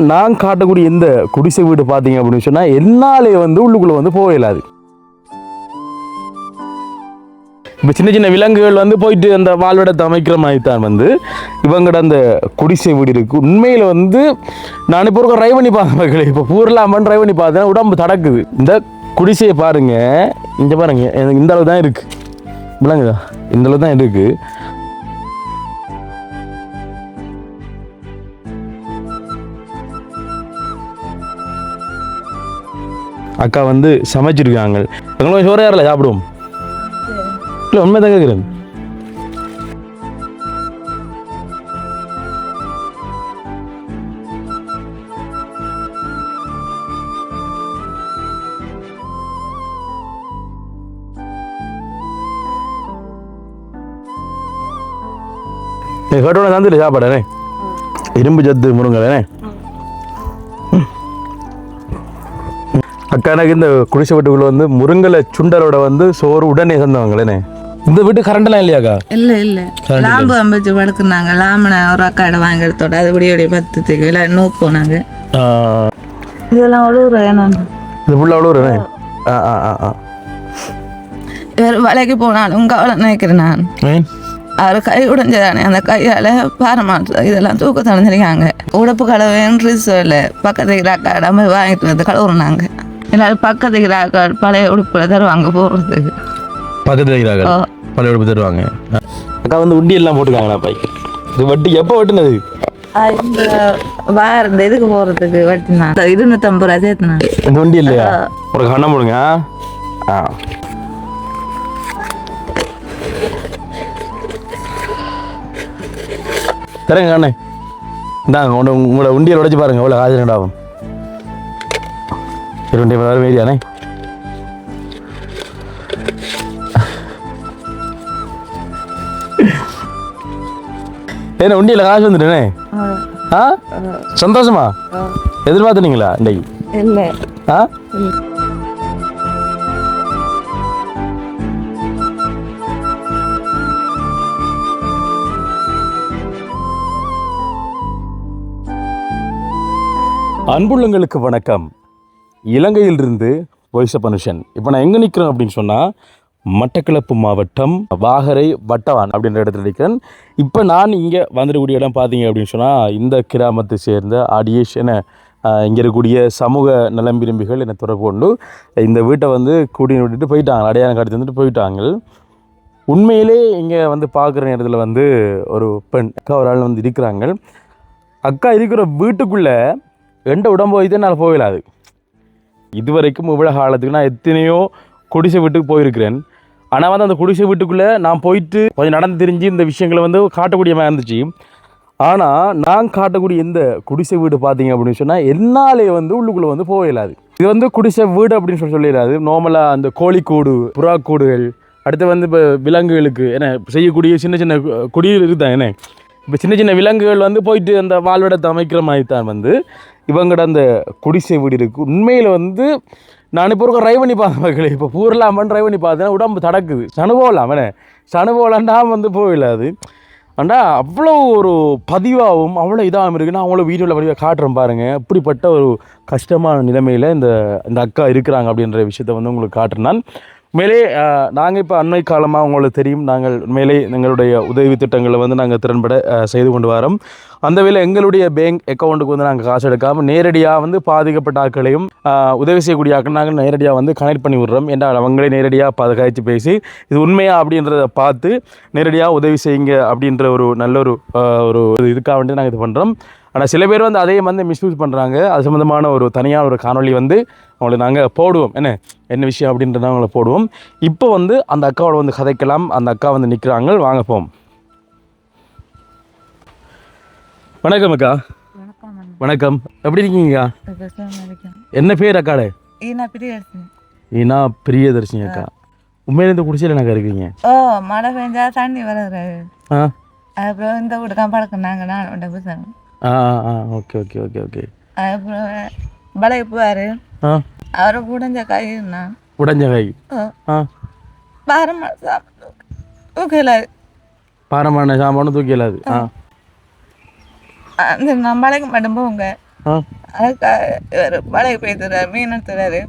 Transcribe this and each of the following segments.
நான் காட்டக்கூடிய இந்த குடிசை வீடு பார்த்தீங்க அப்படின்னு சொன்னால் என்னாலே வந்து உள்ளுக்குள்ளே வந்து போகலாது. இப்போ சின்ன சின்ன விலங்குகள் வந்து போயிட்டு அந்த வாழ்விடத்தை அமைக்கிற மாதிரி தான் வந்து இவங்கட அந்த குடிசை வீடு இருக்குது. உண்மையில் வந்து நான் இப்போ ஒரு ட்ரை பண்ணி பார்க்குறேன். இப்போ பூரலாமன் ட்ரை பண்ணி பார்த்தேன், உடம்பு தடக்குது. இந்த குடிசையை பாருங்க, இங்கே பாருங்க, எனக்கு இந்த அளவு தான் இருக்குது. விலங்குதா இந்த அளவு தான் இருக்குது. அக்கா வந்து சமைச்சிருக்காங்க. எங்களுக்கு சோறு யாரில் சாப்பிடுவோம் இல்லை, உண்மை தான் கேட்குறேன். கேட்டோட தந்துட்டு சாப்பாடானே, இரும்பு சத்து முருங்கதானே. அக்கா எனக்கு இந்த குடிசை வீட்டுக்குள்ள வந்து முருங்கலை சுண்டலோட வந்து சோறு உடனே தந்தவங்களேனே. இந்த வீட்டு கரண்டெல்லாம் இல்லையாக்கா? இல்லை லாம்பு அம்பச்சு படுக்குனாங்க. லாமனை ஒரு அக்காடை வாங்கி எடுத்தோட அது விடியோடைய 10 இல்லை நோக்கு போனாங்க. இதெல்லாம் அவ்வளோ இது ஃபுல்லாக அவ்வளோ. வேலைக்கு போனாலும் கவலை நினைக்கிறேன் நான். அவர் கை உடைஞ்சதானே, அந்த கையால் பாரமாற்று இதெல்லாம் தூக்க தடைஞ்சிருக்காங்க. உடப்பு கலவைன்னு இல்லை, பக்கத்துக்கு அக்காடை போய் வாங்கிட்டு வந்து கழுவுறாங்க. எல்லாரும் பக்கத்துக்கு ராக்கள் பழைய உடுப்புல தருவாங்க போடுறதுக்கு. பக்கத்துல பழைய உடுப்பு தருவாங்க. அக்கா வந்து உண்டி எல்லாம் போட்டுருக்காங்களா பை? இது வட்டி எப்போ வெட்டினது? இந்த வாரம் இதுக்கு போறதுக்கு வட்டினா 250 ரூபா சேர்த்துனா. இந்த உண்டி இல்லையா? ஒரு கண்ணம் போடுங்க. தரேங்க அண்ணே, இந்தாங்க உங்களோட உண்டியல் உடைச்சு பாருங்க எவ்வளோ காசு ரெண்டாகும். 20 வேறியானே. ஏன்னா உண்டியில் காசு வந்துட்டேனே. சந்தோஷமா? எதிர்பார்த்துனீங்களா இன்னைக்கு? இல்லை. அன்புள்ளங்களுக்கு வணக்கம். இலங்கையிலிருந்து வாய்ஸ் ஆஃப் மனுஷன். இப்போ நான் எங்கே நிற்கிறேன் அப்படின்னு சொன்னால் மட்டக்களப்பு மாவட்டம் வாகரை வட்டவான் அப்படின்ற இடத்துல நிற்கிறேன். இப்போ நான் இங்கே வந்துடக்கூடிய இடம் பார்த்தீங்க அப்படின்னு சொன்னால் இந்த கிராமத்தை சேர்ந்த ஆடியேஷ் என இங்கே இருக்கக்கூடிய சமூக நலம் விரும்பிகள் என்னை தொடர்பு கொண்டு இந்த வீட்டை வந்து கூட்டின்னு விட்டுட்டு போயிட்டாங்க, அடையாளம் காட்டி வந்துட்டு போயிட்டாங்க. உண்மையிலே இங்கே வந்து பார்க்குற நேரத்தில் வந்து ஒரு பெண் அக்கா ஒரு ஆள் வந்து இருக்கிறாங்க. அக்கா இருக்கிற வீட்டுக்குள்ளே எந்த உடம்பு வைத்து என்னால் போகலாது. இதுவரைக்கும் இவ்வளோ காலத்துக்கு நான் எத்தனையோ குடிசை வீட்டுக்கு போயிருக்கிறேன். ஆனால் வந்து அந்த குடிசை வீட்டுக்குள்ளே நான் போயிட்டு கொஞ்சம் நடந்து தெரிஞ்சு இந்த விஷயங்களை வந்து காட்டக்கூடிய மாதிரி இருந்துச்சு. ஆனால் நான் காட்டக்கூடிய இந்த குடிசை வீடு பார்த்தீங்க அப்படின்னு சொன்னால் என்னாலே வந்து உள்ளுக்குள்ளே வந்து போகலாது. இது வந்து குடிசை வீடு அப்படின்னு சொல்லிடாது. நார்மலாக அந்த கோழிக்கூடு, புறாக்கூடுகள், அடுத்து வந்து இப்போ விலங்குகளுக்கு என்ன செய்யக்கூடிய சின்ன சின்ன குடிகள் இருக்குதான். என்ன இப்போ சின்ன சின்ன விலங்குகள் வந்து போயிட்டு அந்த வாழ்விடத்தை அமைக்கிற மாதிரி தான் வந்து இவங்கட அந்த குடிசை வீடு இருக்குது. உண்மையில் வந்து நான் இப்போ ட்ரை பண்ணி பார்க்குறேன். இப்போ பூரலாமன் ட்ரை பண்ணி பார்த்தேன்னா உடம்பு தடக்குது. சனுபோகலாம் சனுபோகலான்டா வந்து போயிடாது. ஆண்டா அவ்வளோ ஒரு பதிவாகவும் அவ்வளோ இதாகவும் இருக்குன்னா அவங்கள வீடியோவில் பதிவாக காட்டுறேன் பாருங்கள். அப்படிப்பட்ட ஒரு கஷ்டமான நிலைமையில் இந்த அக்கா இருக்கிறாங்க அப்படின்ற விஷயத்தை வந்து உங்களுக்கு காட்டுறேன் நான். உண்மையிலே நாங்கள் இப்போ அண்மை காலமாக உங்களுக்கு தெரியும், நாங்கள் உண்மையிலே எங்களுடைய உதவி திட்டங்களை வந்து நாங்கள் திறன்பட செய்து கொண்டு வரோம். அந்த வேளை எங்களுடைய பேங்க் அக்கௌண்ட்டுக்கு வந்து நாங்கள் காசு எடுக்காமல் நேரடியாக வந்து பாதிக்கப்பட்ட ஆட்களையும் உதவி செய்யக்கூடிய ஆட்கள் நாங்கள் நேரடியாக வந்து கனெக்ட் பண்ணி விடுறோம். என்றால் அவங்களே நேரடியாக பாதுகாத்து பேசி இது உண்மையா அப்படின்றத பார்த்து நேரடியாக உதவி செய்யுங்க அப்படின்ற ஒரு நல்ல ஒரு இதுக்காக வேண்டி நாங்கள் இது பண்ணுறோம். ஆனால் சில பேர் வந்து அதையும் வந்து மிஸ்யூஸ் பண்ணுறாங்க. அது சம்மந்தமான ஒரு தனியான ஒரு காணொலி வந்து அவங்களை நாங்கள் போடுவோம். என்ன விஷயம் அப்படின்றத அவங்கள போடுவோம். இப்போ வந்து அந்த அக்காவோட வந்து கதைக்கலாம். அந்த அக்கா வந்து நிற்கிறாங்க, வாங்க போவோம். வணக்கம் அக்கா. வணக்கம், எப்படி இருக்கீங்கக்கா? என்ன பேர் அக்காடே? ஈனா பிரியதர்ஷினி அக்கா. உண்மையில இந்த குடிசையில் என்னக்கா இருக்கீங்க? மழை பெஞ்சா தண்ணி வளர்ற அப்புறம் இந்த வீட்டுக்கான் பழக்கம் நான் ஓகே ஓகே ஓகே ஓகே. அப்புறம் பழைய போவார் அவரை உடஞ்ச காய்னா உடஞ்ச காய் தூக்கலாது, பாரமான சாமானும் தூக்கலாது. அந்த நான் மழைக்கு மட்டும் போங்க அதுக்காக இவர் மழை பெய்துறாரு, மீன் எடுத்துறாரு.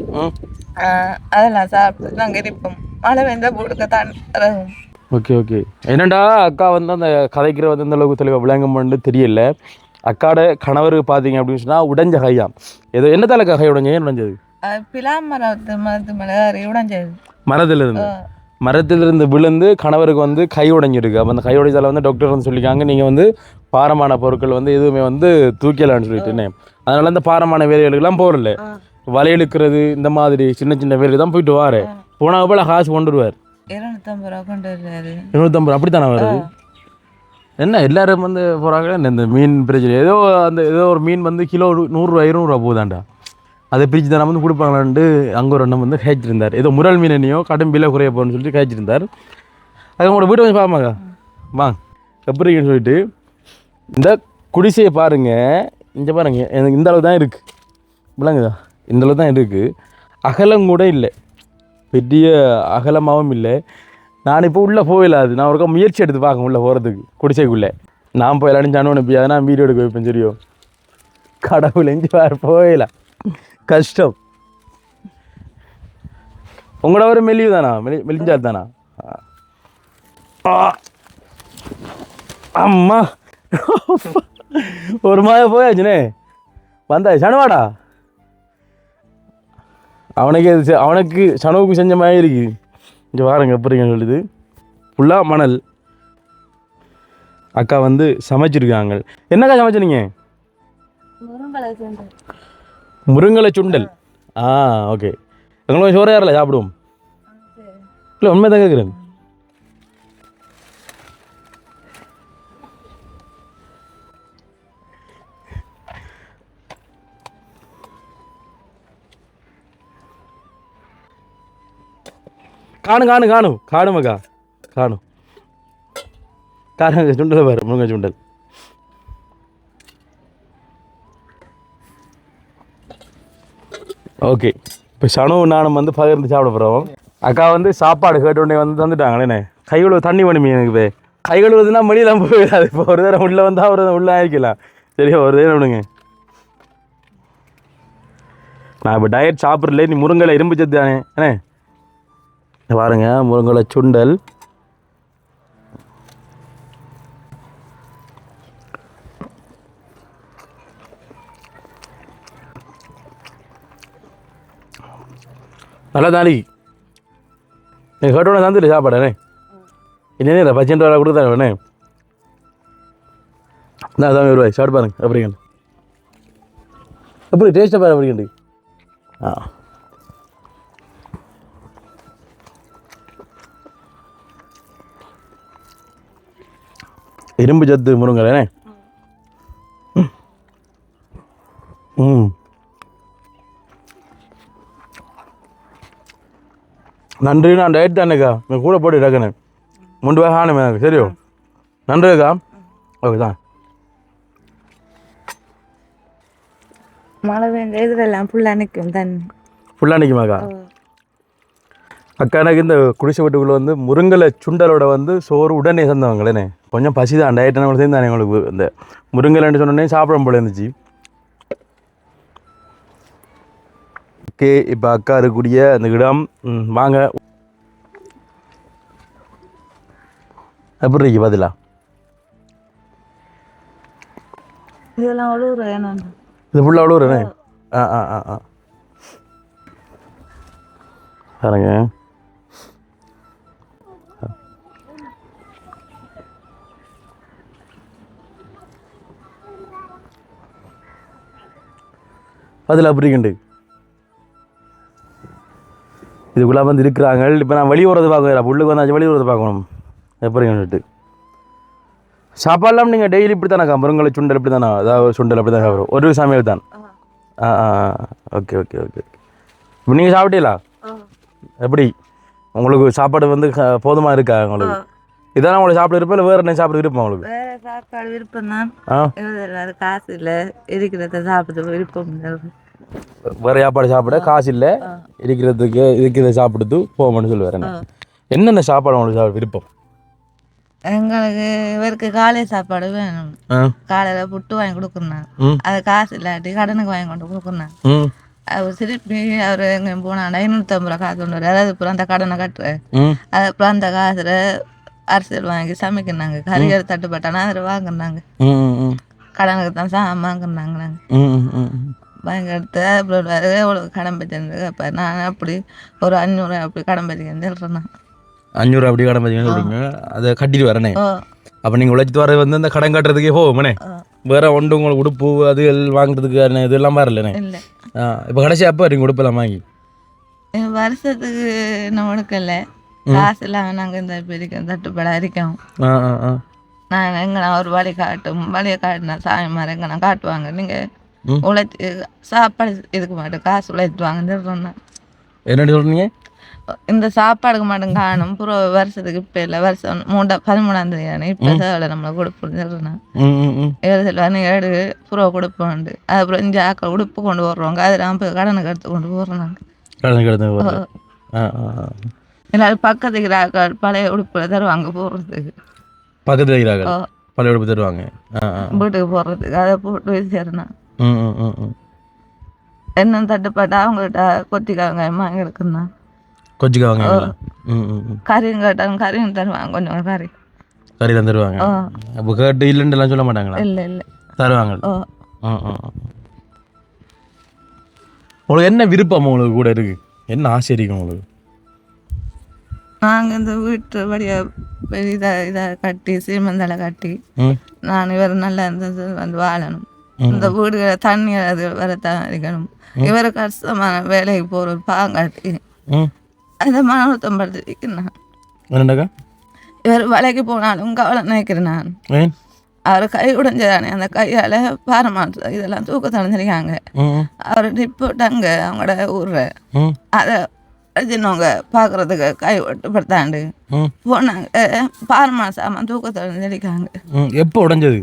அதெல்லாம் சாப்பிட்டு நாங்கள் இருப்போம். மழை வெந்தால் போடுக்க தான் இறங்கும். Okay okay. என்னடா அக்கா வந்து அந்த கதைக்கிற வந்து இந்த அளவுக்கு தெளிவாக விளங்கம் பண்ணு தெரியல. அக்காட கணவருக்கு பார்த்தீங்க அப்படின்னு சொன்னால் உடைஞ்ச கையா, ஏதோ என்னத்தால கை உடைஞ்ச, ஏன் உடைஞ்சது? பிலா மரத்து மேலே உடைஞ்சது. மரத்திலிருந்து விழுந்து கணவருக்கு வந்து கை உடைஞ்சிருக்கு. அப்போ அந்த கை உடைச்சால வந்து டாக்டர் வந்து சொல்லியிருக்காங்க, நீங்கள் வந்து பாரமான பொருட்கள் வந்து எதுவுமே வந்து தூக்கலான்னு சொல்லிட்டுன்னு. அதனால இந்த பாரமான வேலைகளுக்கெல்லாம் போகல, வலையெழுக்கிறது இந்த மாதிரி சின்ன சின்ன வேலைக்கு தான் போயிட்டு வாரு. போனால் போல காசு கொண்டு வருவார். 250 ரூபா கொண்டு வருவாரு. 250 அப்படித்தானே வருது? என்ன எல்லாரும் வந்து போகிறாங்க இந்த மீன் பிரச்சனை. ஏதோ ஒரு மீன் வந்து கிலோ 100 ரூபா 200 ரூபா போகுதாண்டா. அதை பிரித்து தானே வந்து கொடுப்பாங்களான்ட்டு அங்கே ஒரு அண்ணன் வந்து கேச்சிருந்தார். ஏதோ முரல் மீனையோ கடும் விலை குறைய போகணும்னு சொல்லிட்டு கேச்சிருந்தார். அது உங்களோட வீட்டை வந்து பார்ப்பாங்க வாங்க எப்படி இருக்குன்னு சொல்லிட்டு. இந்த குடிசையை பாருங்கள், இங்கே பாருங்கள், எனக்கு இந்த அளவு தான் இருக்குது விளங்குதா, இந்த அளவு தான் இருக்குது. அகலம் கூட இல்லை, பெரிய அகலமாகவும் இல்லை. நான் இப்போ உள்ளே போயிடாது, நான் ஒருக்கா முயற்சி எடுத்து பார்க்க உள்ளே போகிறதுக்கு குடிசைக்குள்ளே. நான் போயிடலான்னு ஜானு அனுப்பியா, நான் வீடியோ எடுக்க வைப்பேன். சரியும் கடவுள் எஞ்சி வேறு போயிடலாம், கஷ்டம். உங்களோட ஒரு மெலிவு தானா, மெலிஞ்சால் தானா? அம்மா ஒரு மாதம் போயாச்சுனே வந்தா சனவாடா. அவனுக்கு சனவுக்கு செஞ்ச மாதிரி இருக்கு. இங்கே வாருங்க எப்படிங்கன்னு சொல்லுது. ஃபுல்லாக மணல். அக்கா வந்து சமைச்சிருக்காங்க. என்னக்கா சமைச்சிருங்க? முருங்கலை சுண்டல். ஓகே. எங்களுக்கு சோறு யாரில் சாப்பிடுவோம்? இல்லை உண்மை தான் கேட்குறேன். காணுமக்கா காணும். காணுங்க சுண்டல் பாரு, முருங்கை சுண்டல். ஓகே, இப்போ சனு நானும் வந்து பகிர்ந்து சாப்பிட போகிறோம். அக்கா வந்து சாப்பாடு கேட்டோடனே வந்து தந்துட்டாங்களேண்ணே. கை கழுவு தண்ணி வேணுமே எனக்கு. இப்போ கை கழுவுறதுன்னா மணியெல்லாம் போயிடாது. இப்போ ஒரு தடவை உள்ளே வந்தால் ஒரு உள்ளே ஆகிக்கலாம். சரியா, ஒரு தடவை விடுங்க. நான் இப்போ டயட் சாப்பிட்றல, நீ முருங்கலை இரும்பு சத்து தானே அண்ணே. பாருங்க முருங்கலை சுண்டல். நல்லா தானி நீங்கள் கேட்டோட தந்துட்டு சாப்பாடுண்ணே. என்ன 10 ரூபா கொடுத்தாண்ணே. நான் தான் ரூபாய் சாப்பிட்டு பாருங்க அப்படிங்க. எப்படி டேஸ்ட்டாக பாரு அப்படிங்க. இரும்பு சத்து முருங்கலைண்ணே. நன்றி. நான் டயட் தானேக்கா, நான் கூட போட்டு டக்குன்னு 3 ரூபாய் ஆனும் எனக்கு. சரியோ, நன்றிக்கா. ஓகே தான். மழை பெஞ்ச இதெல்லாம் ஃபுல்லாக நிற்கும் தண்ணி. ஃபுல்லாக நிற்குமாக்கா? அக்கா எனக்கு இந்த குடிசை வீட்டுக்குள்ளே வந்து முருங்கலை சுண்டலோட வந்து சோறு உடனே சேர்ந்தவங்களேண்ணே. கொஞ்சம் பசி தான், டயட் நம்ம சேர்ந்தானே உங்களுக்கு. இந்த முருங்கலைன்னு சொன்னோடனே சாப்பிட போல இருந்துச்சு. ஓகே, இப்போ அக்கா இருக்கக்கூடிய அந்த இடம் வாங்க. எப்படி இருக்கு பதிலா? இதெல்லாம் அவ்வளோ ஏன்னா இது ஃபுல்லாக அவ்வளோ. பாருங்க, அதில் அப்படிங்கண்டு இதுக்குள்ளே வந்து இருக்கிறாங்க. இப்போ நான் வெளியே வரது பார்க்குறேன், உள்ளுக்கு வந்தாச்சு வெளியே வரது பார்க்கணும் எப்படிங்கன்னுட்டு. சாப்பாடுலாம் நீங்கள் டெய்லி இப்படி தானேக்கா? முருங்கலை சுண்டல் இப்படி தானே? அதாவது சுண்டல் அப்படி தான் சாப்பிடும், ஒரு சமையல் தான். Okay okay okay. இப்போ நீங்கள் சாப்பிட்டீங்களா? எப்படி உங்களுக்கு சாப்பாடு வந்து போதுமாக இருக்கா உங்களுக்கு? இதான் உங்களுக்கு சாப்பிட விருப்பம் இல்லை வேறு என்ன சாப்பிட விருப்பம் உங்களுக்கு? வேறு சாப்பாடு விருப்பம் தான். அது காசு இல்லை, இருக்கிறத சாப்பிட விருப்பம். வேறு சாப்பாடு சாப்பிட காசு இல்லை, இருக்கிறத சாப்பிடுது போகணும்னு சொல்லுவார். என்னென்ன சாப்பாடு உங்களுக்கு சாப்பிட விருப்பம்? எங்களுக்கு இவருக்கு காலை சாப்பாடு வேணும். காலையில் புட்டு வாங்கி கொடுக்குறேன். அது காசு இல்லாட்டி கடனுக்கு வாங்கி கொண்டு கொடுக்குறேன். அவர் திருப்பி அவர் எங்கே போனாண்டா 550 ரூபா காசு கொண்டு வர, அதாவது அப்புறம் அந்த கடனை கட்டுறேன். அது அப்புறம் அந்த காசில் அரசியல் வாங்கி சமைக்கிறாங்க. கறிகள் தட்டுப்பட்டானா அதில் வாங்கினாங்க. கடனுக்கு தான் சாமான் வாங்கினாங்க. நாங்கள் வாங்கி எடுத்து அப்புறம் எவ்வளோ கடன் பற்றிருந்து அப்போ நான் அப்படி ஒரு 500 அப்படி கடன் பற்றிக்கிறேன் சொல்கிறேன். 500 அப்படி கடன் பற்றி சொல்கிறீங்க, அதை கட்டிட்டு வரனே. அப்போ நீங்கள் உழைச்சிட்டு வர வந்து அந்த கடன் கட்டுறதுக்கே போவோம்ண்ணே. வேற ஒன்று உங்களுக்கு உடுப்பு அது வாங்குறதுக்கு இதெல்லாம் வரலண்ணே. இல்லை இப்போ கடைசி அப்போ நீங்கள் உடுப்பெல்லாம் வாங்கி வருஷத்துக்கு நம்ம எடுக்கல, காசு இல்லாமல் நாங்கள் இந்த பெரிய தட்டுப்பாடாக இருக்கோம். நான் எங்கன்னா ஒரு வழி காட்டினா சாமி மாதிரி எங்கன்னா காட்டுவாங்க. நீங்கள் உழைச்சி சாப்பாடு இதுக்கு மாட்டோம், காசு உழைச்சிட்டு வாங்கன்னு சொல்கிறேன். என்ன சொல்கிறீங்க? இந்த சாப்பாடுக்கு மட்டும் காணும் புறோ வருஷத்துக்கு இப்போ இல்லை, வருஷம் 13ஆம் தேதி இப்போ சேவலை நம்மளை கொடுப்போம்னு சொல்கிறேன். ஏழு செல்வாங்க ஏடு புறோ கொடுப்போண்டு, அதுக்கப்புறம் இந்த ஆக்கள் உடுப்பு கொண்டு போடுறோங்க, அதில் நான் போய் கடனுக்கு எடுத்து கொண்டு போடுறோம். நாங்கள் எல்லாரும் பக்கத்துக்கு ஆக்கள் பழைய உடுப்புல தருவாங்க போடுறதுக்கு. பக்கத்தில் இருக்கிறாங்க பழைய உடுப்பு தருவாங்க வீட்டுக்கு போடுறதுக்கு, அதை போட்டு வச்சுருந்தேன். என்ன தட்டுப்பாட்டா அவங்கள்ட்ட கொத்திக்காங்க வாங்கி எடுக்கணும். கொஞ்சிக்காங்க கறியும் கேட்டாலும் கறியும் தருவாங்க, கொஞ்சம் கறி தான் தருவாங்க. அப்போ கேட்டு இல்லைன்னு சொல்ல மாட்டாங்களா? இல்லை இல்லை தருவாங்க. உங்களுக்கு என்ன விருப்பம் உங்களுக்கு கூட இருக்கு, என்ன ஆசை இருக்கு உங்களுக்கு? நாங்கள் இந்த வீட்டு வழியாக இதை கட்டி சீமந்தலை கட்டி நான் இவர் நல்லா இருந்தது வந்து வாழணும். இந்த வீடுகளை தண்ணி அது வரத்தான் இருக்கணும். இவர் கஷ்டமான வேலைக்கு போகிற ஒரு பாங்காட்டி அந்த மன அழுத்தம் படுத்திருக்கேன். இவர் வேலைக்கு போனாலும் கவலை நினைக்கிறேன். நான் அவர் கை உடைஞ்சதானே, அந்த கையால் பாரமாற்ற இதெல்லாம் தூக்க தடைஞ்சிருக்காங்க. அவர் போட்டாங்க அவங்களோட ஊரில், அதை சின்னவங்க பார்க்குறதுக்கு கை ஒட்டுப்படுத்தாண்டு போனாங்க. பாரமா சாமான் தூக்க தடைஞ்சிருக்காங்க. எப்போ உடைஞ்சது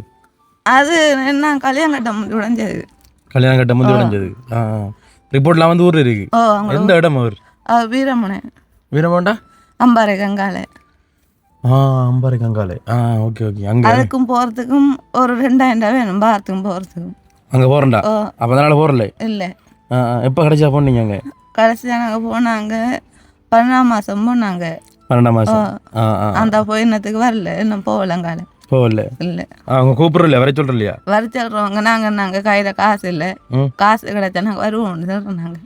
அது? என்ன கல்யாணம் கட்ட முந்தி உடைஞ்சது. கல்யாணம் கட்ட முந்தி உடைஞ்சது. ரிப்போர்ட்லாம் வந்து ஊர் இருக்கு. எந்த இடம் அவர்? வீரமனை. வீரமண்டா அம்பாறை கங்காலை. அம்பாறை கங்காலை. Okay okay. அங்கே அதுக்கும் போகிறதுக்கும் ஒரு 2000 ரூபா வேணும், பாரத்துக்கும் போகிறதுக்கும். அங்கே போகிறேன்டா? அப்போ அதனால போகிறல? இல்லை. எப்போ கடைசியாக போனீங்க அங்கே? கடைசியாக நாங்கள் போனாங்க 12ஆம் மாதம் போனாங்க. 12ஆம் மாதம். அந்த போயினத்துக்கு வரல, இன்னும் போகலங்கால. போகல? இல்லை. அவங்க கூப்பிட்றல வர சொல்கிறலையா? வர சொல்கிறவங்க நாங்கள் கையில் காசு இல்லை, காசு கிடைச்சா நாங்கள் வருவோம்னு சொல்கிறோம் நாங்கள்.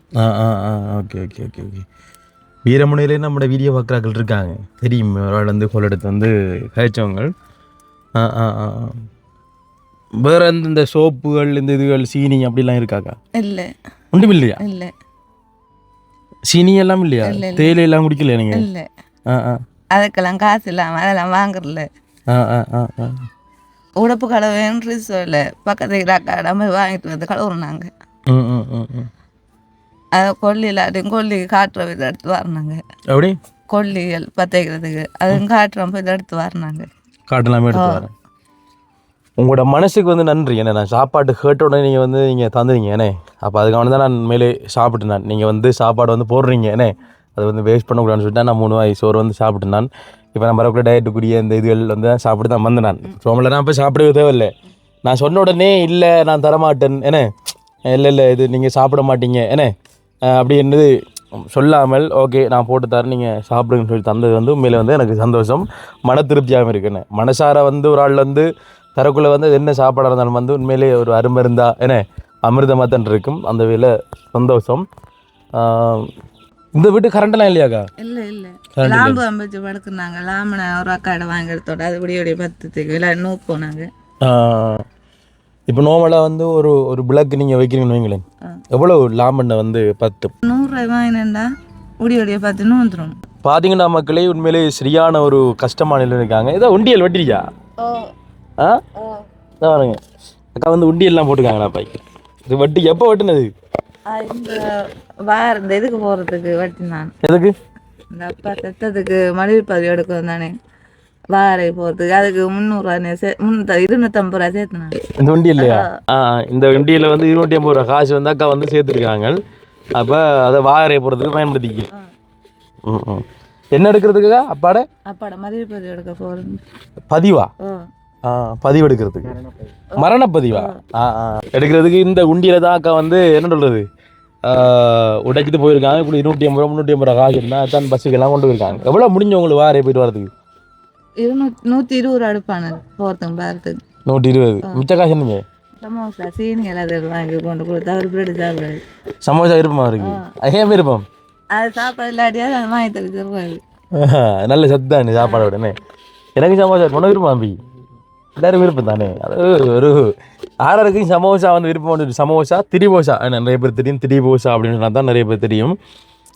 Okay okay okay okay. வீரமுனையிலே நம்மளோட வீடியோ பார்க்குறாக்கள் இருக்காங்க, தெரியும். ஒரு ஆள் வந்து கோல் எடுத்து வந்து கழிச்சவங்க. வேறு இந்த சோப்புகள் இந்த இதுகள் சீனி அப்படிலாம் இருக்காக்கா? இல்லை. ஒன்றும் இல்லையா? இல்லை. சீனி எல்லாம் இல்லையா? தேயிலை எல்லாம் குடிக்கலையா நீங்கள்? இல்லை. அதுக்கெல்லாம் காசு இல்லாமல் அதெல்லாம் வாங்குறல. உடப்பு கலவைன்னு சொல்ல பக்கத்துக்கு அக்காடாம வாங்கிட்டு வந்து கழுவுறோம் நாங்கள். அதை கொல்லி இல்லாட்டியும் கொல்லி காட்டுற இதை எடுத்து வரனாங்க. எப்படி கொல்லிகள் பத்தைக்கிறதுக்கு அதுவும் காட்டுறோம், இதை எடுத்து வரனாங்க. காட்டலாமே எடுத்து வரேன். உங்களோட மனசுக்கு வந்து நன்றி. ஏன்னா நான் சாப்பாடு கேட்ட உடனே நீங்கள் வந்து நீங்கள் தந்துவீங்க ஏன்னே. அப்போ அதுக்காக தான் நான் மேலே சாப்பிட்டேன். நீங்கள் வந்து சாப்பாடு வந்து போடுறீங்க ஏன்னே, அது வந்து வேஸ்ட் பண்ணக்கூடாதுன்னு சொல்லிட்டு நான் 3 வாய் சோறு வந்து சாப்பிட்டேன். இப்போ நான் வரக்குள்ள டயட்டுக்குரிய இந்த இதுகள் வந்து சாப்பிட்டு தான் வந்தேன். நான் ரோமில் நான் போய் சாப்பிடவே தேவையில்லை. நான் சொன்ன உடனே இல்லை நான் தரமாட்டேன் ஏன்னே, இல்லை இது நீங்கள் சாப்பிட மாட்டீங்க ஏன்னே அப்படின்றது சொல்லாமல் ஓகே நான் போட்டு தரேன் நீங்கள் சாப்பிடுங்கன்னு சொல்லி தந்தது வந்து உண்மையிலே வந்து எனக்கு சந்தோஷம், மன திருப்தியாகவும் இருக்குண்ணே. மனசார வந்து ஒரு ஆள் வந்து தரக்குள்ளே வந்து என்ன சாப்பாடாக இருந்தாலும் வந்து உண்மையிலே ஒரு அருமருந்தா ஏன்னா அமிர்தமாக தான் இருக்கும். அந்த வேலை சந்தோஷம். இந்த வீட்டு கரண்டெல்லாம் இல்லையாக்கா? இல்லை இல்லை. லாம்பு அம்பிச்சு படுக்குனாங்க. லாம்பனை ஒரு அக்காடை வாங்கி எடுத்தோட அது விடியோடைய 10க்கு இல்லை நோக்கு போனாங்க. இப்போ நோமலாக வந்து ஒரு விளக்கு நீங்கள் வைக்கிறீங்கன்னு வைங்களேன், எவ்வளோ லாம்பண்ணை வந்து 10 100 வாங்கினேன்டா விடியோடைய 10 வந்துடும். பார்த்தீங்கன்னா மக்களே உண்மையிலே சரியான ஒரு கஷ்டமான நிலை இருக்காங்க. ஏதோ உண்டியல் வெட்டிரியா? பாருங்க அக்கா வந்து உண்டியெல்லாம் போட்டுருக்காங்களா பைக்கு? இது வட்டி எப்போ வெட்டினது? இந்த இதுக்கு போகிறதுக்கு வட்டி நான். எதுக்கு? இந்த அப்பா செத்ததுக்கு மலிவு பதிவு எடுக்கும் தானே, வாரை போகிறதுக்கு. அதுக்கு 250 ரூபா சேர்த்துனாங்க. இந்த வண்டி இல்லையா? இந்த வண்டியில் வந்து 250 ரூபா காசு வந்து அக்கா வந்து சேர்த்துருக்காங்க. அப்போ அதை வாரை போகிறதுக்கு பயன்படுத்திக்க. என்ன எடுக்கிறதுக்கா அப்பாட மதிப்பு எடுக்க போகிறேன். பதிவா? பதிவு எடுக்கிறதுக்கு மரணப்பதிவா? எடுக்கிறதுக்கு இந்த உண்டியில தான் அக்கா வந்து என்ன சொல்றது உடைச்சிட்டு போயிருக்காங்க. இப்படி 250 350 ரூபா காசு இருந்தால் அதான் பஸ்ஸுக்கெல்லாம் கொண்டு போயிருக்காங்க. எவ்வளோ முடிஞ்சு உங்களுக்கு வாரே போயிட்டு வரதுக்கு? 120 அடுப்பான போகிறதுக்கு பாரத்துக்கு 120. மிச்ச காசு என்னங்க? சமோசா சீனி எல்லாத்தையும் வாங்கி கொண்டு கொடுத்தா ஒரு பிரெட் சாப்பிடுறது. சமோசா விருப்பமா இருக்கு? ஏன் விருப்பம்? அது சாப்பாடு இல்லாட்டியா அதை வாங்கி தருவாரு. நல்ல சத்தானே சாப்பாடு உடனே. எனக்கு சமோசா கொண்டு விருப்பம் தம்பி. எல்லாரும் விருப்பம் தானே. அது ஒரு ஆறாருக்கும் சமோசா வந்து விருப்பம் வந்து சமோசா திரிபோசா நிறைய பேர் தெரியும். திரிபோசா அப்படின்னு சொன்னால் தான் நிறைய பேர் தெரியும்.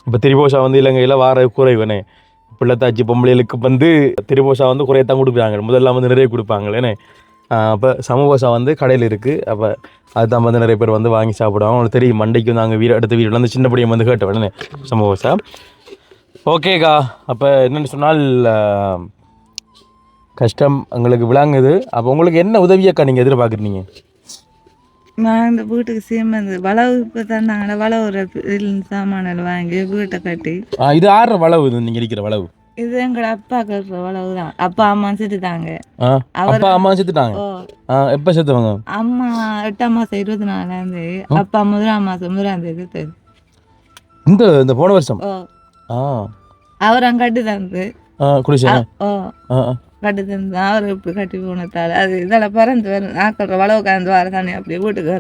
இப்போ திரிபோசா வந்து இலங்கையில் வார குறைவுனே. பிள்ளைத்தாச்சி பொம்பளைகளுக்கு வந்து திரிபோசா வந்து குறையத்தான் கொடுக்குறாங்க. முதல்ல வந்து நிறைய கொடுப்பாங்களேனே. அப்போ சமோசா வந்து கடையில் இருக்குது. அப்போ அதுதான் வந்து நிறைய பேர் வந்து வாங்கி சாப்பிடுவாங்க. அவங்களுக்கு தெரியும். மண்டைக்கு வந்து அங்கே அடுத்த வீட்டில் வந்து சின்ன படியம் வந்து கேட்ட உடனே சமோசா. ஓகேக்கா. அப்போ என்னென்னு சொன்னால் கஷ்டம் எங்களுக்கு விளங்குது. அப்போ உங்களுக்கு என்ன உதவியாக்கா நீங்கள் எதிர்பார்க்குறீங்க? நான் இந்த வீட்டுக்கு சீமந்து வளவு இப்போ தந்தாங்களே வளவு ஒரு சாமானில் வாங்கி வீட்டை கட்டி. இது ஆடுற வளவு? இது நீங்கள் இருக்கிற வளவு? இது எங்களோட அப்பா கட்டுற வளவு தான். அப்பா அம்மா செத்துட்டாங்க. அப்பா அம்மா செத்துட்டாங்க? எப்போ செத்துவாங்க? அம்மா 8ஆம் மாதம் 24ஆந்தேதி, அப்பா 1ஆம் மாதம் 1ஆந்தேதி செத்தது. இந்த போன வருஷம்? அவர் அங்கே கட்டி தந்து குடிச்சா கட்டி தந்து அவர் இப்படி கட்டி போனதால அது இதெல்லாம் பறந்து வரும். ஆக்கிற வளவு கலந்து வர தானே அப்படியே வீட்டுக்கு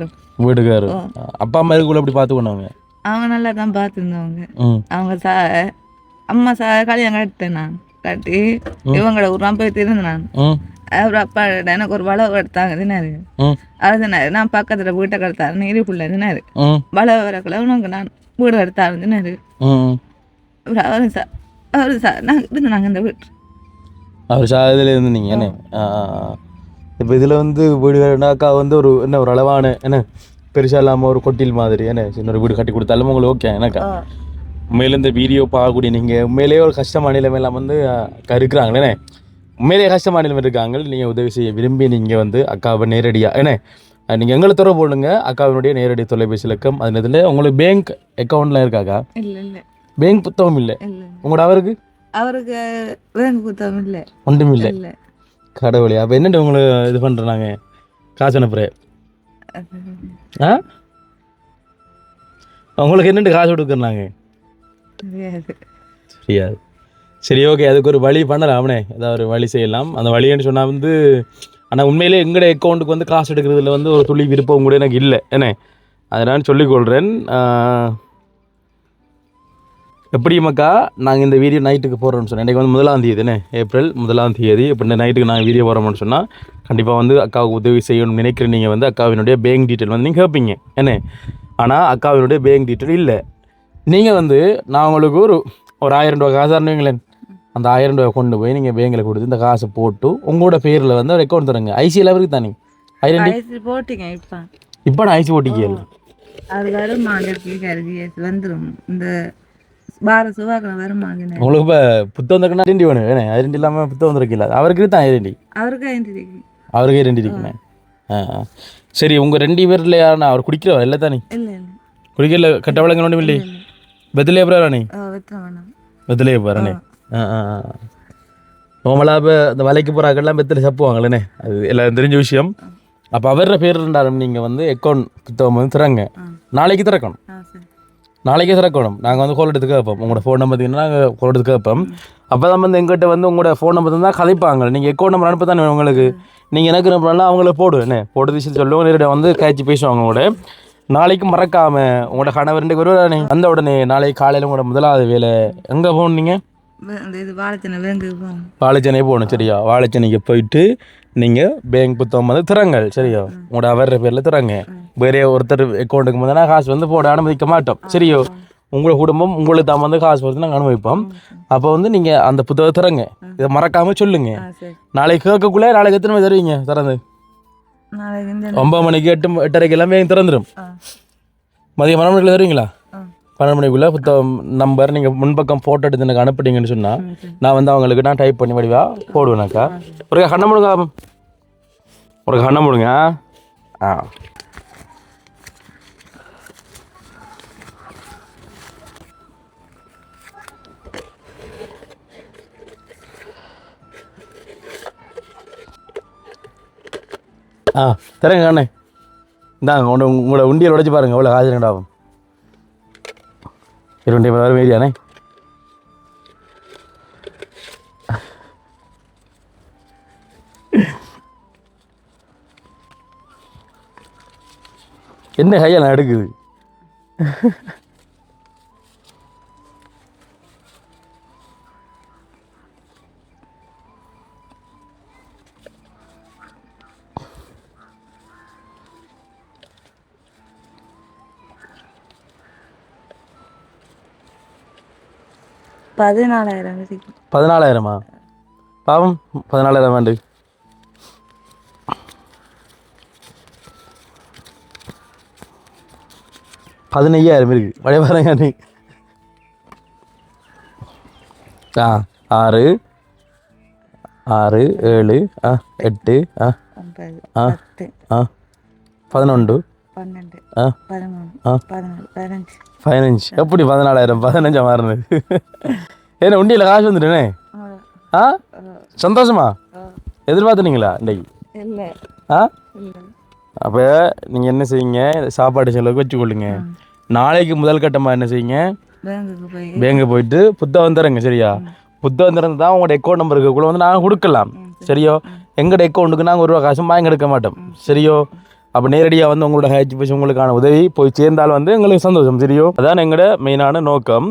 வரும். அப்பா அம்மா இதுக்குள்ள எப்படி பார்த்துக்கொண்டாங்க? அவங்க நல்லா தான் பார்த்துருந்தவங்க. அவங்க அம்மா கல்யாணம் கட்டிட்டேன். நான் கட்டி இவங்களோட ஒரு போய் திருந்தேன். நான் அப்புறம் அப்பா எனக்கு ஒரு வளவு எடுத்தாங்க தினாரு. அது தினாரு நான் பக்கத்தில் வீட்டை கெடுத்தாரு நீருக்குள்ள தினாரு. வளவு வரக்குள்ள உனக்கு நான் வீடு எடுத்தாரு தினாரு. அப்புறம் அவரு நாங்கள் இருந்தாங்க இந்த வீட்டு. அவர் சாதில் இருந்து நீங்கள் என்ன இப்போ இதில் வந்து வீடுனாக்கா வந்து ஒரு என்ன ஒரு அளவான என்ன பெருசாக இல்லாமல் ஒரு கொட்டில் மாதிரி என்ன சின்ன ஒரு வீடு கட்டி கொடுத்தாலும் உங்களுக்கு ஓகே எனக்கா? உண்மையில இந்த வீடியோ பார்க்கக்கூடிய நீங்கள் உண்மையிலேயே ஒரு கஷ்டமான நிலைமை எல்லாம் வந்து இருக்கிறாங்களே. உண்மையிலேயே கஷ்டமான நிலைமை இருக்காங்க. நீங்கள் உதவி செய்ய விரும்பி நீங்கள் வந்து அக்காவை நேரடியாக என்ன நீங்கள் எங்களை தொடர்பு போடுங்க. அக்காவினுடைய நேரடி தொலைபேசி இலக்கம். அது இதில் உங்களுக்கு பேங்க் அக்கௌண்ட்லாம் இருக்காக்கா? இல்லை பேங்க் புத்தகம் இல்லை உங்களோட? அவருக்கு பேங்க் புத்தகம் இல்லை, ஒன்றும் இல்லை. கடவுளே. அப்போ என்னென்ன உங்களை இது பண்ணுறாங்க காசு அனுப்புகிறேன்? உங்களுக்கு என்னென்ன காசு கொடுக்குறாங்க? தெரியாது. சரி ஓகே. அதுக்கு ஒரு வழி பண்ணலாம்னே. ஏதாவது ஒரு வழி செய்யலாம். அந்த வழின்னு சொன்னால் வந்து ஆனால் உண்மையிலே எங்களோட அக்கௌண்ட்டுக்கு வந்து காசு எடுக்கிறதுல வந்து ஒரு துளி விருப்பம் கூட எனக்கு இல்லை என்ன. அதை நான் சொல்லிக்கொள்கிறேன். எப்படியுமாக்கா நாங்கள் இந்த வீடியோ நைட்டுக்கு போடுறோம்னு சொன்னேன். இன்றைக்கி வந்து 1ஆம் தேதி என்ன ஏப்ரல் 1ஆம் தேதி. இப்போ இந்த நைட்டுக்கு நாங்கள் வீடியோ போகிறோம்னு சொன்னால் கண்டிப்பாக வந்து அக்காவுக்கு உதவி செய்யணும்னு நினைக்கிறேன். நீங்கள் வந்து அக்காவினுடைய பேங்க் டீட்டெயில் வந்து நீங்கள் கேட்பீங்க என்ன. ஆனால் அக்காவினுடைய பேங்க் டீட்டெயில் இல்லை. நீங்கள் வந்து நான் உங்களுக்கு ஒரு 1000 ரூபா காசு இருந்தீங்களேன். அந்த 1000 ரூபா கொண்டு போய் நீங்கள் பேங்கில் கொடுத்து இந்த காசை போட்டு உங்களோட பேரில் வந்து ஒரு அக்கௌண்ட் தருங்க. ஐசியில் அவருக்கு தானே ஐடென்டி போட்டிங்க. இப்போ நான் ஐசி போட்டிக்கல. அது வரும் வந்துடும். இந்த உங்களுக்கு இப்போ புத்தகம் வந்துருக்குன்னா ஐடென்டி வேணும். வேணும் ஐடென்டி இல்லாமல் புத்தகம் வந்துருக்கில்ல. அவருக்கு தான் ஐடென்டி. அவருக்கு ஐடென்டி இருக்குண்ணே. சரி உங்கள் 2 பேரில் யாருண்ணா? அவர் குடிக்கிறவர் இல்லை தானே? குடிக்கல. கட்ட வழங்கல் ஒன்றும் இல்லை. வெத்திலே போகிறானே? வெத்திலே போகிறானே. நோமலாக இப்போ இந்த வலைக்கு போகிறாக்கெல்லாம் வெத்தில சப்புவாங்களேண்ணே. அது எல்லாம் தெரிஞ்ச விஷயம். அப்போ அவர பேர் இருந்தாலும் நீங்கள் வந்து அக்கௌண்ட் புத்தகம் வந்து திறங்க. நாளைக்கு திறக்கணும். நாளைக்கே திறக்கணும். நாங்கள் வந்து கோல் எடுத்து கேட்போம். உங்களோட ஃபோன் நம்பர் பார்த்தீங்கன்னா நாங்கள் கோல் எடுத்து கேட்போம். அப்போ தான் வந்து எங்கிட்ட வந்து உங்களோட ஃபோன் நம்பர் தான் கதைப்பாங்க. நீங்கள் அக்கௌண்ட் நம்பர் அனுப்ப தானே உங்களுக்கு. நீங்கள் எனக்கு நம்பர்லாம் அவங்கள போடு என்ன போட்டு விஷயம் சொல்லுவோம். நேரடியாக வந்து காய்ச்சி பேசுவாங்க. அவங்களோட நாளைக்கு மறக்காமல் உங்களோட கணவர் 2 வருவானே வந்த உடனே நாளைக்கு காலையில் உங்களோட முதலாவது வேலை எங்கே போகணும்? நீங்கள் வாழைச்சனை போகணும். சரியா? வாழைச்சனைக்கு போயிட்டு நீங்கள் பேங்க் புத்தகம் வந்து திறங்கள். சரியா? உங்களோட அவர பேரில் திறங்க. வேறே ஒருத்தர் அக்கௌண்ட்டுக்கு முதல்ல காசு வந்து போட அனுமதிக்க மாட்டோம். சரியோ? உங்களோட குடும்பம் உங்களுக்கு தான் வந்து காசு போட்டு நாங்கள் அனுமதிப்போம். அப்போ வந்து நீங்கள் அந்த புத்தகம் திறங்க. இதை மறக்காமல் சொல்லுங்க. நாளைக்கு கேட்கக்குள்ளே நாளைக்கு எத்தனை மணி தருவீங்க? திறந்து 9 மணிக்கு 8:30 எல்லாமே திறந்துடும். மதியம் 12 மணிக்குள்ள தருவீங்களா? 12 மணிக்குள்ளே புத்தகம் நம்பர் நீங்கள் முன்பக்கம் ஃபோட்டோ எடுத்து எனக்கு அனுப்பிட்டீங்கன்னு சொன்னால் நான் வந்து அவங்களுக்கு நான் டைப் பண்ணி வடிவா போடுவேனாக்கா. ஒரு கண்ணை முடுங்க. ஒரு கண்ணை முடுங்க. தரேங்க அண்ணே. இந்தாங்க உங்களோட உண்டியல் உடைச்சி பாருங்கள் எவ்வளோ காசு ரெண்டாகும். 20 ஏரியாண்ணே. என்ன கையெல்லாம் எடுக்குது? $14,000. 14,000மா? பாவம் 14,000 வேண்டு. $15,000 இருக்கு. பழைய பாருங்க நீ. 6 6 7 8 11 15 எப்படி 14,000 15 மாறினது? ஏன்னா உண்டியில் காசு வந்துட்டேனே. சந்தோஷமா? எதிர்பார்த்துனீங்களா இன்றைக்கு? இல்லை. அப்போ நீங்கள் என்ன செய்யுங்க, சாப்பாடு செலவுக்கு வச்சுக்கொள்ளுங்க. நாளைக்கு முதல் கட்டமாக என்ன செய்யுங்க, பேங்கு போயிட்டு புத்தகம் தரங்க. சரியா? புத்தகம் திறந்து தான் உங்களோட அக்கௌண்ட் நம்பருக்கு வந்து நாங்கள் கொடுக்கலாம். சரியோ? எங்களோட அக்கௌண்ட்டுக்கு நாங்கள் 1 ரூபா காசும் வாங்கி எடுக்க மாட்டோம். சரியோ? அப்போ நேரடியாக வந்து உங்களோட ஹெச்பிஎஸ் உங்களுக்கான உதவி போய் சேர்ந்தால் வந்து எங்களுக்கு சந்தோஷம். சரியோ? அதான் எங்களோட மெயினான நோக்கம்.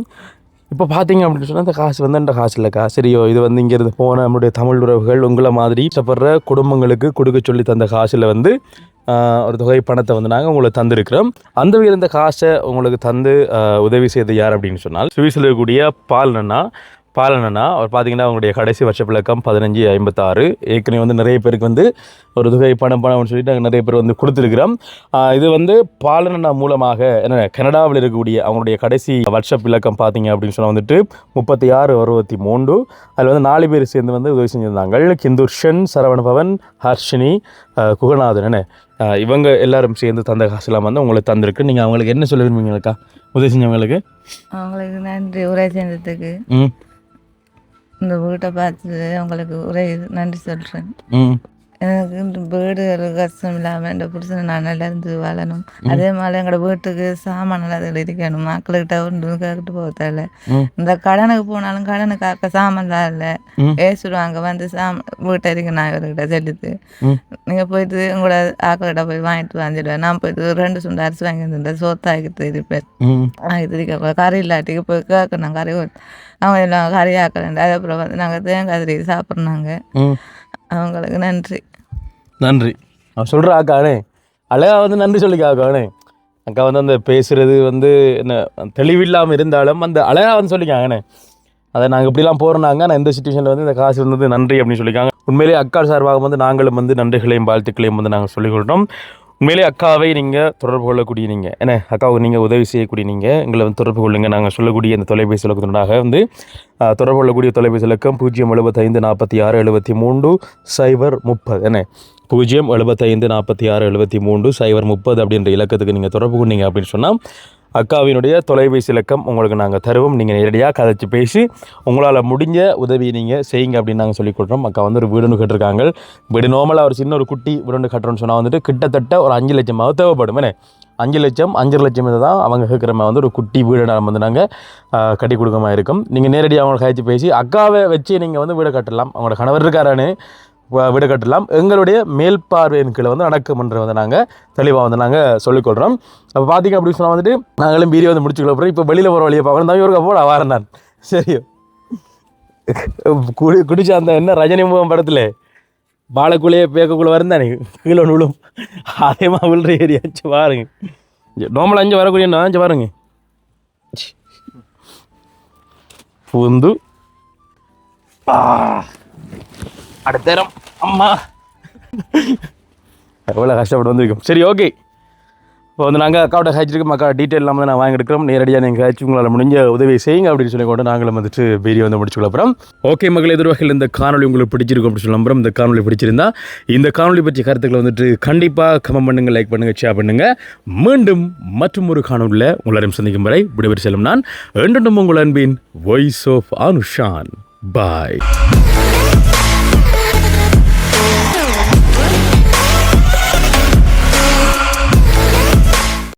இப்போ பார்த்தீங்க அப்படின்னு சொன்னால் இந்த காசு வந்து என்ற காசு இல்லைக்கா. சரியோ? இது வந்து இங்கேருந்து போன நம்மளுடைய தமிழ் உறவுகள் உங்களை மாதிரி கஷ்டப்படுற குடும்பங்களுக்கு கொடுக்க சொல்லி தந்த காசில் வந்து ஒரு தொகை பணத்தை வந்து நாங்கள் உங்களுக்கு தந்திருக்கிறோம். அந்த வகையில் இந்த காசை உங்களுக்கு தந்து உதவி செய்து யார் அப்படின்னு சொன்னால் சுவிஸில் இருக்கக்கூடிய பாலனண்ணா அவர் பார்த்தீங்கன்னா அவங்களுடைய கடைசி வருஷ விளக்கம் 1556. ஏற்கனவே வந்து நிறைய பேருக்கு வந்து ஒரு தொகை பணம்னு சொல்லிட்டு நாங்கள் நிறைய பேர் வந்து கொடுத்துருக்கிறோம். இது வந்து பாலனண்ணா மூலமாக என்ன கனடாவில் இருக்கக்கூடிய அவங்களுடைய கடைசி வருஷ விளக்கம் பார்த்தீங்க அப்படின்னு சொன்னால் வந்துட்டு 3663. அதில் வந்து 4 பேர் சேர்ந்து வந்து உதவி செஞ்சிருந்தாங்க. கிந்துர்ஷன், சரவணபவன், ஹர்ஷினி, குகநாதன். என்ன இவங்க எல்லாரும் சேர்ந்து தந்த காசுலாம் வந்து உங்களுக்கு தந்திருக்கு. நீங்கள் அவங்களுக்கு என்ன சொல்ல விரும்புவீங்கக்கா உதவி செஞ்சவங்களுக்கு? அவங்களுக்கு நன்றி. உரை செஞ்சதுக்கு இந்த வீட்டை பார்த்து அவங்களுக்கு உரை நன்றி சொல்கிறேன். எனக்கு இந்த வீடு கஷ்டம் இல்லாமல் இந்த புருஷனை நான் நல்லா இருந்து வாழணும். அதே மாதிரி எங்களோட வீட்டுக்கு சாமான் அதில் இருக்கணும். மக்கள்கிட்ட ஒன்று கேட்டு போகல. இந்த கடனுக்கு போனாலும் கடனுக்காக்க சாமான் தான் இல்லை ஏசுடுவாங்க. வந்து வீட்டை இருக்கு நான் இவர்கிட்ட சொல்லிட்டு நீங்கள் போயிட்டு உங்களோட ஆக்கள்கிட்ட போய் வாங்கிட்டு வந்துடுவேன். நான் போயிட்டு 2 சுண்டு அரிசி வாங்கி வந்துட்டேன். சோத்தாக்கிட்டு இருப்பேன். ஆகிட்டு இருக்க கறி இல்லாட்டிக்கு போய் கேட்கணும். கறி அவங்க எல்லாம் கறி ஆக்கலண்டு. அதுக்கப்புறம் வந்து நாங்கள் தேங்காய் திரி சாப்பிட்றாங்க. அவங்களுக்கு நன்றி. அவன் சொல்கிற அக்கானே அழகா வந்து நன்றி சொல்லிக்க அக்கானே. அக்கா வந்து அந்த பேசுகிறது வந்து என்ன தெளிவில்லாமல் இருந்தாலும் அந்த அழகா வந்து சொல்லிக்காங்கண்ணே. அதை நாங்கள் இப்படிலாம் போகிறோன்னாங்க. நான் இந்த சுச்சுவேஷனில் வந்து இந்த காசு வந்தது நன்றி அப்படின்னு சொல்லிக்காங்க. உண்மையிலேயே அக்கா சார்பாக வந்து நாங்களும் வந்து நன்றிகளையும் வாழ்த்துக்களையும் வந்து நாங்கள் சொல்லிக்கொள்கிறோம். உண்மையிலே அக்காவை நீங்கள் தொடர்பு கொள்ளக்கூடிய நீங்கள் என்ன அக்காவுக்கு நீங்கள் உதவி செய்யக்கூடிய நீங்கள் எங்களை வந்து தொடர்பு கொள்ளுங்கள். நாங்கள் சொல்லக்கூடிய இந்த தொலைபேசி இலக்கத்தினூடாக வந்து தொடர்பு கொள்ளக்கூடிய தொலைபேசி இலக்கம் 075 46 73 030. என்ன 075 46 73 030 அப்படின்ற இலக்கத்துக்கு நீங்கள் தொடர்பு கொண்டீங்க அப்படின்னு சொன்னால் அக்காவினுடைய தொலைபேசி இலக்கம் உங்களுக்கு நாங்கள் தருவோம். நீங்கள் நேரடியாக கதைச்சி பேசி உங்களால் முடிஞ்ச உதவியை நீங்கள் செய்யுங்க அப்படின்னு நாங்கள் சொல்லிக் கொடுறோம். அக்கா வந்து ஒரு வீடு கட்டிருக்காங்க. வீடு நார்மலாக ஒரு சின்ன ஒரு குட்டி வீடு கட்டுறோன்னு சொன்னால் வந்துட்டு கிட்டத்தட்ட ஒரு 5 லட்சமாவது தேவைப்படும். என்ன 5 லட்சம் 5 லட்சம் இதை தான் அவங்க கேட்குற மாதிரி வந்து ஒரு குட்டி வீடு நம்ம வந்து நாங்கள் கட்டி கொடுக்க மாதிரி இருக்கும். நீங்கள் நேரடியாக அவங்களை கதைச்சி பேசி அக்காவை வச்சு நீங்கள் வந்து வீடு கட்டலாம். அவங்களோட கணவர் இருக்காரான்னு வீடு கட்டலாம். எங்களுடைய மேல்பார்வையின் கீழே வந்து அடக்குமன்ற வந்து நாங்கள் தெளிவாக வந்து நாங்கள் சொல்லிக்கொள்கிறோம். அப்போ பார்த்திங்க அப்படின்னு சொன்னால் வந்துட்டு நாங்களும் வீடியோ வந்து முடிச்சுக்கொள்ள போகிறோம். இப்போ வெளியில் போகிற வழியை பார்க்கணும். தான் இவருக்கு போட வாரேன் நான். சரியோ குடிச்ச அந்த என்ன ரஜினி முகம் படத்தில் பாலக்குள்ளேயே பேக்கக்குள்ளே வருந்தானே கீழே விழும் அதே மாதிரி விழுற ஏரியாச்சு பாருங்க. நோமல் 5 வரக்கூடிய 5 பாருங்க பூந்து அடுத்த நேரம் அம்மா எவ்வளோ கஷ்டப்பட்டு வந்திருக்கோம். சரி ஓகே. இப்போ வந்து நாங்கள் அக்காவோட ஹேச்சிருக்கு மக்கா டீட்டெயில் இல்லாமல் தான் நான் வாங்கி எடுக்கிறோம். நேரடியாக நீங்கள் ஹேச்சு உங்களால் முடிஞ்ச உதவி செய்யுங்க அப்படின்னு சொல்லி கொண்டு நாங்களும் வந்துட்டு வீடியோ வந்து முடிச்சு கொள்ளப்புறம். ஓகே மக்கள், எதிர்வகையில் இந்த காணொலி உங்களுக்கு பிடிச்சிருக்கும் அப்படின்னு சொல்ல நம்புறோம். இந்த காணொலி பிடிச்சிருந்தா இந்த காணொலி பற்றி கருத்துக்களை வந்துட்டு கண்டிப்பாக கமெண்ட் பண்ணுங்கள், லைக் பண்ணுங்கள், ஷேர் பண்ணுங்கள். மீண்டும் மற்றும் ஒரு காணொலியில் உங்களாரையும் சந்திக்கும் வரை விடைபெறு செல்லும் நான் என்றும் உங்கள் அன்பின் வாய்ஸ் ஆஃப் அனுஷான். பாய்.